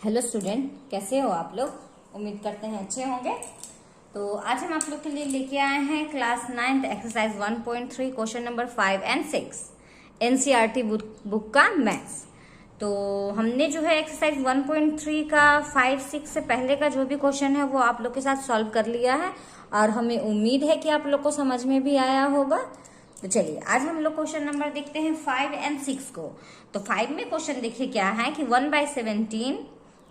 Hello student, कैसे हो आप लोग। उम्मीद करते हैं अच्छे होंगे। तो आज हम आप लोग के लिए लेके आए हैं class 9th exercise 1.3 question number 5 और 6 एनसीईआरटी बुक का मैथ्स। तो हमने जो है एक्सरसाइज 1.3 का 5, 6 से पहले का जो भी क्वेश्चन है वो आप लोग के साथ सॉल्व कर लिया है और हमें उम्मीद है कि आप लोग को समझ में भी आया होगा। तो चलिए आज हम लोग क्वेश्चन नंबर देखते हैं 5 और 6 को। तो 5 में क्वेश्चन देखिए क्या है कि 1/17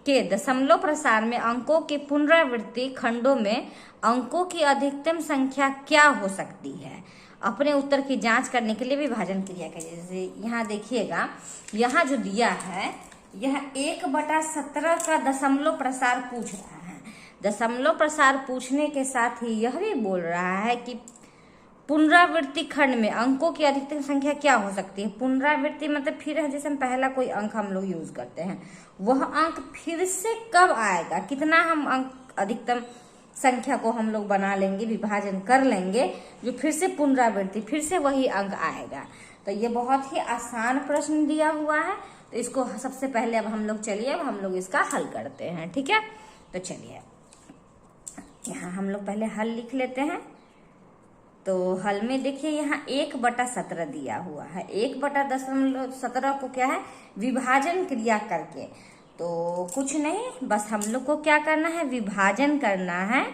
के दशमलव प्रसार में अंकों के पुनरावृत्ति खंडों में अंकों की अधिकतम संख्या क्या हो सकती है। अपने उत्तर की जांच करने के लिए विभाजन क्रिया करिए। जैसे यहाँ देखिएगा, यहाँ जो दिया है यह 1/17 का दशमलव प्रसार पूछ रहा है। दशमलव प्रसार पूछने के साथ ही यह भी बोल रहा है कि पुनरावृत्ति खंड में अंकों की अधिकतम संख्या क्या हो सकती है। पुनरावृत्ति मतलब फिर है, जैसे हम पहला कोई अंक हम लोग यूज करते हैं, वह अंक फिर से कब आएगा, कितना हम अंक अधिकतम संख्या को हम लोग बना लेंगे, विभाजन कर लेंगे, जो फिर से पुनरावृत्ति फिर से वही अंक आएगा। तो ये बहुत ही आसान प्रश्न दिया हुआ है। तो इसको सबसे पहले अब हम लोग इसका हल करते हैं। ठीक है, तो चलिए यहाँ हम लोग पहले हल लिख लेते हैं। तो हल में देखिए यहाँ 1/17 दिया हुआ है। 1/17 को क्या है, विभाजन क्रिया करके। तो कुछ नहीं, बस हम लोग को क्या करना है, विभाजन करना है।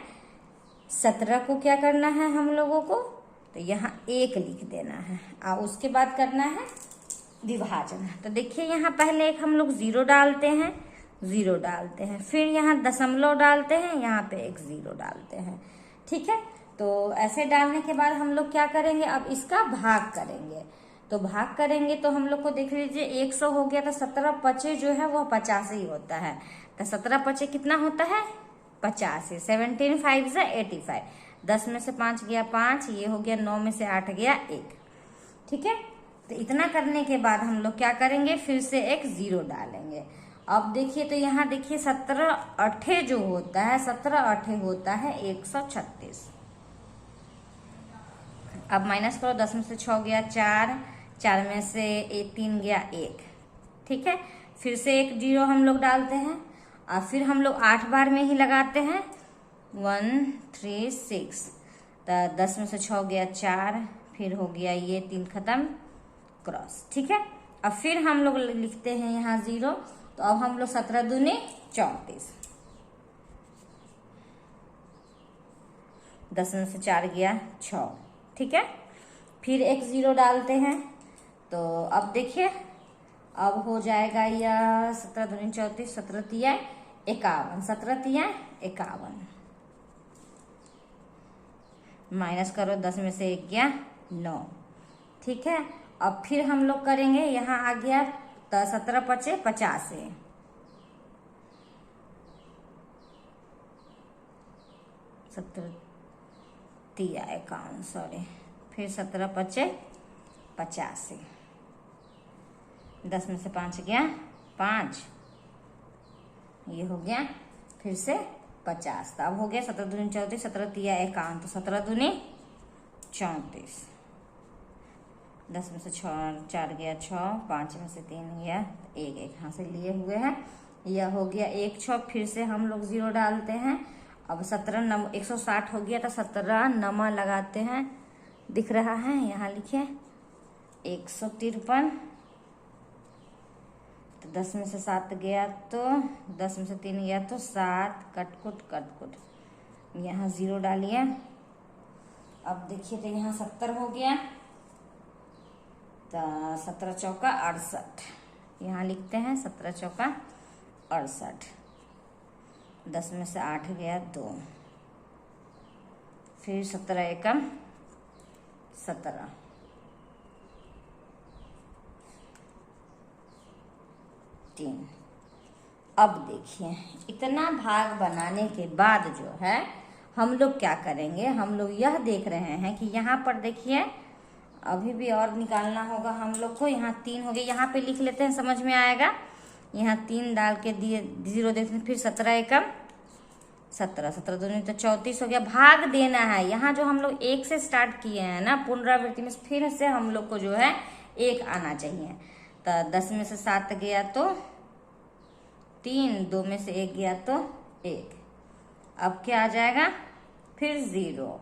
17 को क्या करना है हम लोगों को, तो यहाँ 1 लिख देना है और उसके बाद करना है विभाजन। तो देखिए यहाँ पहले एक हम लोग 0 डालते हैं, 0 डालते हैं, फिर यहाँ दशमलव डालते हैं, यहाँ पे एक 0 डालते हैं। ठीक है, तो ऐसे डालने के बाद हम लोग क्या करेंगे, अब इसका भाग करेंगे। तो भाग करेंगे तो हम लोग को देख लीजिए 100 हो गया, तो 17 पचे जो है वो 50 ही होता है। तो 17 पचे कितना होता है, 50। 17 5 85, 10 में से 5 गया 5, ये हो गया 9 में से 8 गया 1। ठीक है, तो इतना करने के बाद हम लोग क्या करेंगे, फिर से एक 0 डालेंगे। अब देखिए तो यहाँ देखिए 17 8 जो होता है, 17 8 होता है 136। अब माइनस करो, 10 में से 6 गया 4, 4 में से 3 गया 1। ठीक है, फिर से एक 0 हम लोग डालते हैं और फिर हम लोग 8 बार में ही लगाते हैं 1 3 6। तो 10 में से 6 गया 4, फिर हो गया ये 3 खत्म, क्रॉस। ठीक है, अब फिर हम लोग लिखते हैं यहाँ 0। तो अब हम लोग 17 दूनी 34, 10 में से 4 गया 6। ठीक है, फिर एक 0 डालते हैं। तो अब देखिए अब हो जाएगा यह 17 दूनी 34, 17 तिया 51, 17 तिया 51, माइनस करो, 10 में से 1 गया 9। ठीक है, अब फिर हम लोग करेंगे, यहाँ आ गया तो 17 पचे 50 है, 17 तिया 51, सॉरी, फिर 17 पचे 85, 10 में से 5 गया 5, ये हो गया फिर से 50। तो अब हो गया 17 दूनी 34, 17 तिया 51, तो 17 दूनी 34, 10 में से 4 गया 6, 5 में से 3 गया 1, यहाँ से लिए हुए हैं, यह हो गया 1 6। फिर से हम लोग 0 डालते हैं। अब 17 160 हो गया, तो 17 नमा लगाते हैं, दिख रहा है, यहाँ लिखिए 153। तो 10 में से 7 गया, तो 10 में से 3 गया तो 7, कटकुट यहाँ 0 डालिए। अब देखिए तो यहाँ 70 हो गया, तो 17 चौका 68, यहाँ लिखते हैं 17 चौका 68, 10 में से 8 गया 2, फिर 17 एकम 17, तीन। अब देखिए इतना भाग बनाने के बाद जो है हम लोग क्या करेंगे, हम लोग यह देख रहे हैं कि यहाँ पर देखिए अभी भी और निकालना होगा हम लोग को। यहाँ 3 हो गया, यहाँ पे लिख लेते हैं, समझ में आएगा। यहाँ 3 डाल के दिए 0 देखते हैं, फिर 17 एकम 17, 17 दूनी तो 34 हो गया। भाग देना है, यहाँ जो हम लोग 1 से स्टार्ट किए हैं ना पुनरावृत्ति में, फिर से हम लोग को जो है 1 आना चाहिए। तो 10 में से 7 गया तो 3, 2 में से 1 गया तो 1। अब क्या आ जाएगा, फिर 0।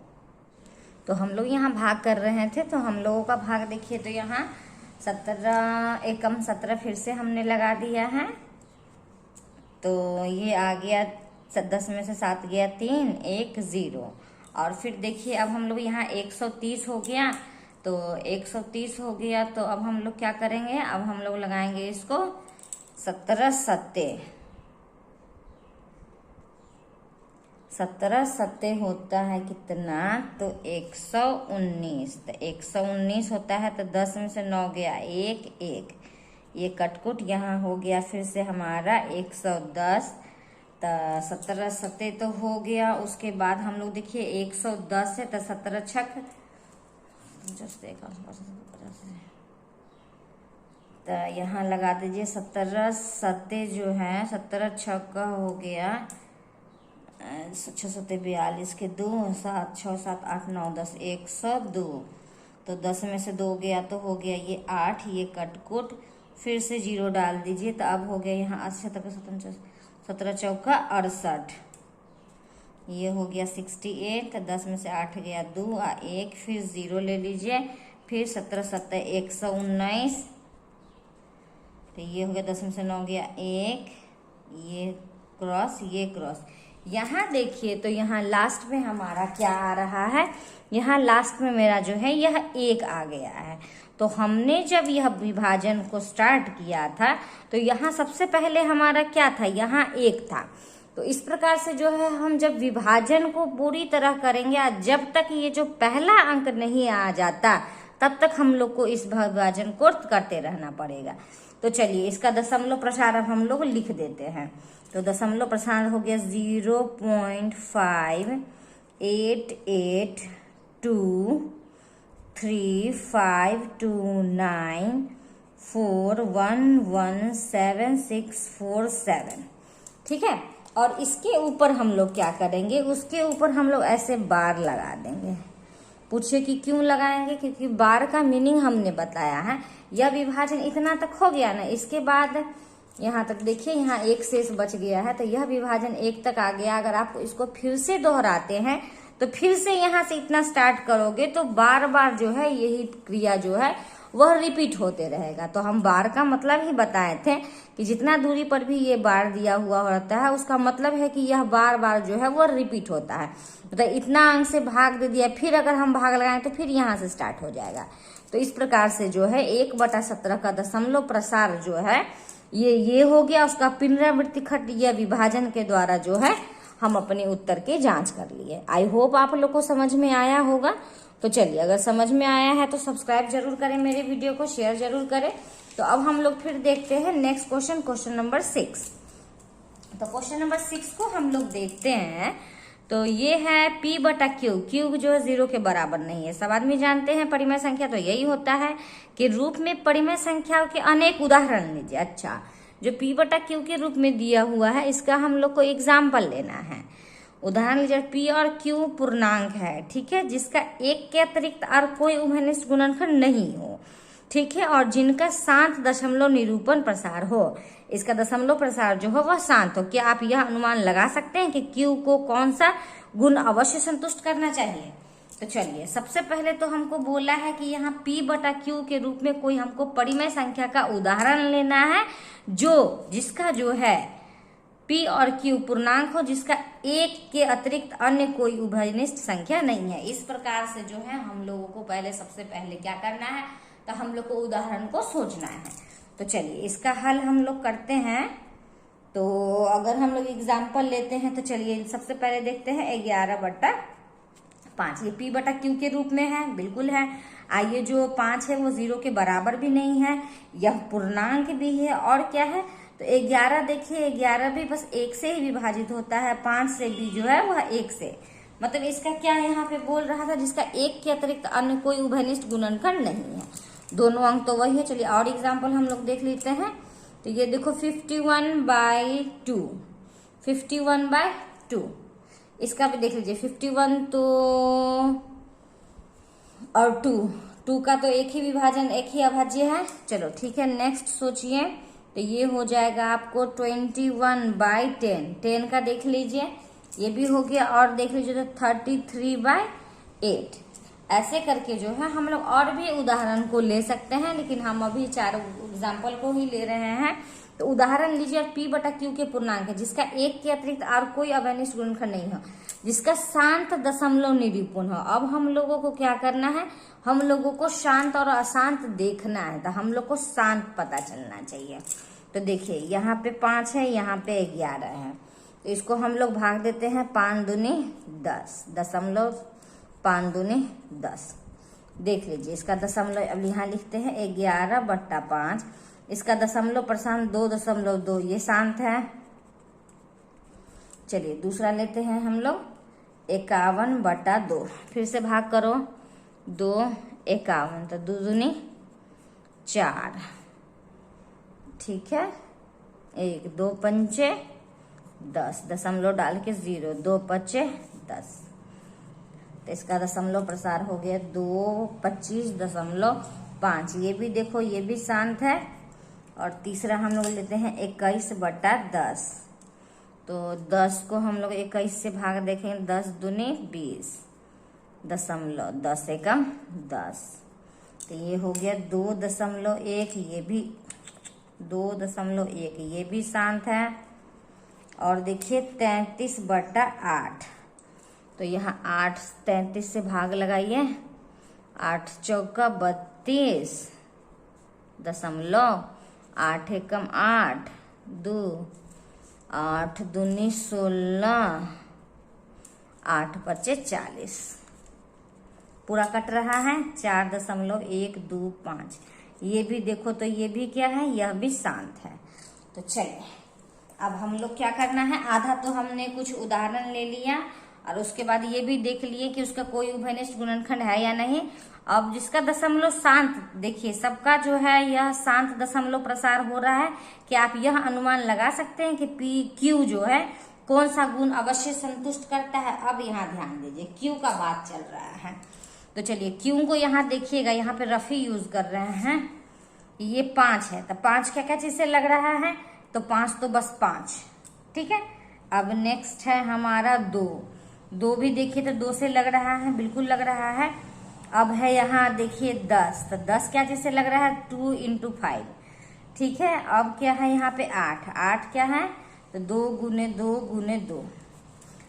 तो हम लोग यहाँ भाग कर रहे थे, तो हम लोगों का भाग देखिए, तो यहाँ 17 एकम 17 फिर से हमने लगा दिया है। तो ये आ गया 10 में से 7 गया 3, 1, 0। और फिर देखिए अब हम लोग यहाँ 130 हो गया, तो 130 हो गया, तो अब हम लोग क्या करेंगे, अब हम लोग लगाएंगे इसको 17 सत्ते। 17 सत्ते होता है कितना, तो 119। तो 119 होता है, तो 10 में से 9 गया 1, 1। ये कटकुट यहाँ हो गया फिर से हमारा 110। तो 17 सत्ते तो हो गया। उसके बाद हम लोग देखिए 110 है, तो 17 छक, तो यहाँ लगा दीजिए 17 सत्ते जो है, 17 छक का हो गया 6 सत्ते 42 के 2, 7 6 7 8 9 10, 102। तो 10 में से 2 गया तो हो गया ये 8, ये कटकुट, फिर से 0 डाल दीजिए, तो अब हो गया यहाँ 80 17 चौका 68, ये हो गया 68। तो 10 में से 8 गया 2 और 1, फिर 0 ले लीजिए, फिर 17 सत्ते 119। तो ये हो गया 10 में से 9 गया 1, ये क्रॉस, ये क्रॉस। यहाँ देखिए, तो यहाँ लास्ट में हमारा क्या आ रहा है, यहाँ लास्ट में मेरा जो है यह 1 आ गया है। तो हमने जब यह विभाजन को स्टार्ट किया था, तो यहाँ सबसे पहले हमारा क्या था, यहाँ 1 था। तो इस प्रकार से जो है हम जब विभाजन को पूरी तरह करेंगे, जब तक ये जो पहला अंक नहीं आ जाता, तब तक हम लोग को इस विभाजन को करते रहना पड़ेगा। तो चलिए इसका दशमलव प्रसार अब हम लोग लिख देते हैं। तो दशमलव प्रसार हो गया 0.88235294117647। ठीक है। और इसके ऊपर हम लोग क्या करेंगे, उसके ऊपर हम लोग ऐसे बार लगा देंगे। पूछे कि क्यों लगाएंगे, क्योंकि बार का मीनिंग हमने बताया है। यह विभाजन इतना तक हो गया ना, इसके बाद यहाँ तक देखिए, यहाँ 1 शेष बच गया है, तो यह विभाजन 1 तक आ गया। अगर आप इसको फिर से दोहराते हैं, तो फिर से यहाँ से इतना स्टार्ट करोगे, तो बार बार जो है यही क्रिया जो है वह रिपीट होते रहेगा। तो हम बार का मतलब ही बताए थे कि जितना दूरी पर भी ये बार दिया हुआ रहता है, उसका मतलब है कि यह बार बार जो है वह रिपीट होता है। मतलब इतना अंक से भाग दे दिया, फिर अगर हम भाग लगाएं तो फिर यहाँ से स्टार्ट हो जाएगा। तो इस प्रकार से जो है 1/17 का दशमलव प्रसार जो है ये हो गया। उसका पुनरावृत्ति खट या विभाजन के द्वारा जो है हम अपने उत्तर की जांच कर लिए। आई होप आप लोग को समझ में आया होगा। तो चलिए, अगर समझ में आया है तो सब्सक्राइब जरूर करें मेरे वीडियो को, शेयर जरूर करें। तो अब हम लोग फिर देखते हैं नेक्स्ट क्वेश्चन, क्वेश्चन नंबर 6। तो क्वेश्चन नंबर 6 को हम लोग देखते हैं। तो ये है P/Q। Q जो है 0 के बराबर नहीं है। सब आदमी जानते हैं परिमेय संख्या तो यही होता है कि रूप में परिमेय संख्याओं के अनेक उदाहरण लीजिए। अच्छा, जो P/Q के रूप में दिया हुआ है, इसका हम लोग को एग्जाम्पल लेना है। उदाहरण लीजिए, P और Q पूर्णांक है, ठीक है, जिसका 1 के अतिरिक्त और कोई उभयनिष्ठ गुणनखंड नहीं हो, ठीक है, और जिनका शांत दशमलव निरूपण प्रसार हो। इसका दशमलव प्रसार जो हो वह शांत हो। क्या आप यह अनुमान लगा सकते हैं कि Q को कौन सा गुण अवश्य संतुष्ट करना चाहिए? तो चलिए, सबसे पहले तो हमको बोला है कि यहाँ P/Q के रूप में कोई हमको परिमेय संख्या का उदाहरण लेना है, जिसका जो है P और Q पूर्णांक हो, जिसका 1 के अतिरिक्त अन्य कोई उभयनिष्ठ संख्या नहीं है। इस प्रकार से जो है हम लोगों को सबसे पहले क्या करना है, तो हम लोग को उदाहरण को सोचना है। तो चलिए इसका हल हम लोग करते हैं। तो अगर हम लोग एग्जाम्पल लेते हैं, तो चलिए सबसे पहले देखते हैं 11/5। ये P/Q के रूप में है, बिल्कुल है। आइए, जो 5 है वो 0 के बराबर भी नहीं है, यह पूर्णांक भी है, और क्या है, तो 11 देखिए, 11 भी बस 1 से ही विभाजित होता है, 5 से भी जो है वह 1 से। मतलब इसका क्या यहाँ पे बोल रहा था, जिसका 1 के अतिरिक्त अन्य कोई उभयनिष्ठ गुणनखंड नहीं है। दोनों अंक तो वही है। चलिए और एग्जाम्पल हम लोग देख लेते हैं। तो ये देखो 51/2, 51/2, इसका भी देख लीजिए। 51 तो और 2 का तो एक ही विभाजन, एक ही अभाज्य है। चलो ठीक है, नेक्स्ट सोचिए तो ये हो जाएगा आपको 21/10, 10 का देख लीजिए, ये भी हो गया। और देख लीजिए तो 33/8। ऐसे करके जो है हम लोग और भी उदाहरण को ले सकते हैं, लेकिन हम अभी 4 एग्जाम्पल को ही ले रहे हैं। तो उदाहरण लीजिए, P/Q के पूर्णांक है जिसका 1 के अतिरिक्त और कोई अवैनिष्ट गुणनखंड नहीं हो, जिसका शांत दशमलव निरूपण हो। अब हम लोगों को क्या करना है, हम लोगों को शांत और अशांत देखना है। तो हम लोग को शांत पता चलना चाहिए। तो देखिए यहाँ पे 5 है, यहाँ पे 11 है, तो इसको हम लोग भाग देते हैं 5 दूनी 10, 5×10। देख लीजिए इसका दशमलव अब यहाँ लिखते हैं 11/5। इसका दशमलव प्रशांत 2.2, ये शांत है। चलिए दूसरा लेते हैं हम लोग 51/2। फिर से भाग करो 2 51, तो 2 दूनी 4, ठीक है। 1 2 पंचे 10, दशमलव डाल के 0, 2 5 10। तो इसका दशमलव प्रसार हो गया 225.5। ये भी देखो, ये भी शांत है। और तीसरा हम लोग लेते हैं 21/10। तो 10 को हम लोग 21 से भाग देखेंगे, 10 दूनी 20, दशमलव 10 एकम 10। तो ये हो गया 2.1, ये भी 2.1, ये भी शांत है। और देखिए 33/8। तो यहाँ 8 33 से भाग लगाइए, 8 चौका 32, दशमलव 8 एकम 8, 2 8 दूनी 16, 8 पचे 40। पूरा कट रहा है 4.125। ये भी देखो, तो ये भी क्या है, यह भी शांत है। तो चलिए अब हम लोग क्या करना है, आधा तो हमने कुछ उदाहरण ले लिया और उसके बाद ये भी देख लिए कि उसका कोई उभयनिष्ठ गुणनखंड है या नहीं। अब जिसका दशमलव शांत, देखिए सबका जो है यह शांत दशमलव प्रसार हो रहा है। क्या आप यह अनुमान लगा सकते हैं कि PQ जो है कौन सा गुण अवश्य संतुष्ट करता है? अब यहाँ ध्यान दीजिए, Q का बात चल रहा है। तो चलिए Q को यहाँ देखिएगा, यहाँ पे रफी यूज कर रहे हैं। ये 5 है, तो 5 क्या क्या चीज से लग रहा है, तो 5 तो बस 5, ठीक है। अब नेक्स्ट है हमारा 2 भी देखिए तो 2 से लग रहा है, बिल्कुल लग रहा है। अब है यहाँ देखिए 10, तो 10 क्या चीज से लग रहा है, 2 × 5, ठीक है। अब क्या है यहाँ पे 8 क्या है, तो 2 × 2 × 2।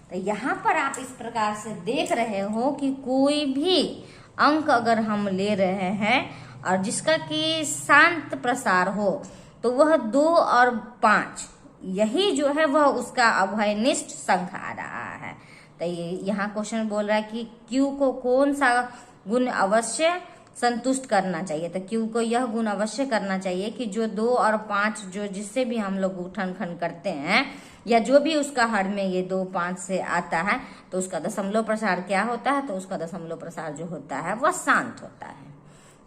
तो यहाँ पर आप इस प्रकार से देख रहे हो कि कोई भी अंक अगर हम ले रहे हैं और जिसका कि शांत प्रसार हो, तो वह 2 और 5 यही जो है वह उसका अभयनिष्ठ संख्या आ रहा है। तो ये यहाँ क्वेश्चन बोल रहा है कि Q को कौन सा गुण अवश्य संतुष्ट करना चाहिए। तो Q को यह गुण अवश्य करना चाहिए कि जो 2 और 5 जो जिससे भी हम लोग गुणनखंड करते हैं, या जो भी उसका हर में ये 2 5 से आता है, तो उसका दशमलव प्रसार क्या होता है, तो उसका दशमलव प्रसार जो होता है वह शांत होता है,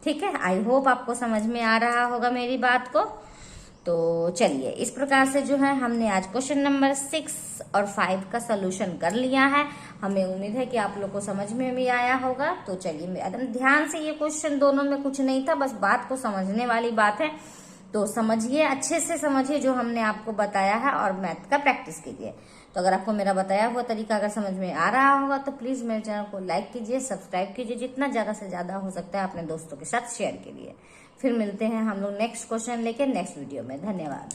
ठीक है। आई होप आपको समझ में आ रहा होगा मेरी बात को। तो चलिए इस प्रकार से जो है हमने आज क्वेश्चन नंबर 6 और 5 का सलूशन कर लिया है। हमें उम्मीद है कि आप लोग को समझ में भी आया होगा। तो चलिए एकदम ध्यान से, ये क्वेश्चन दोनों में कुछ नहीं था, बस बात को समझने वाली बात है। तो समझिए, अच्छे से समझिए जो हमने आपको बताया है और मैथ का प्रैक्टिस कीजिए। तो अगर आपको मेरा बताया हुआ तरीका अगर समझ में आ रहा होगा तो प्लीज मेरे चैनल को लाइक कीजिए, सब्सक्राइब कीजिए, जितना ज्यादा से ज्यादा हो सकता है अपने दोस्तों के साथ शेयर कीजिए। फिर मिलते हैं हम लोग नेक्स्ट क्वेश्चन लेके नेक्स्ट वीडियो में। धन्यवाद।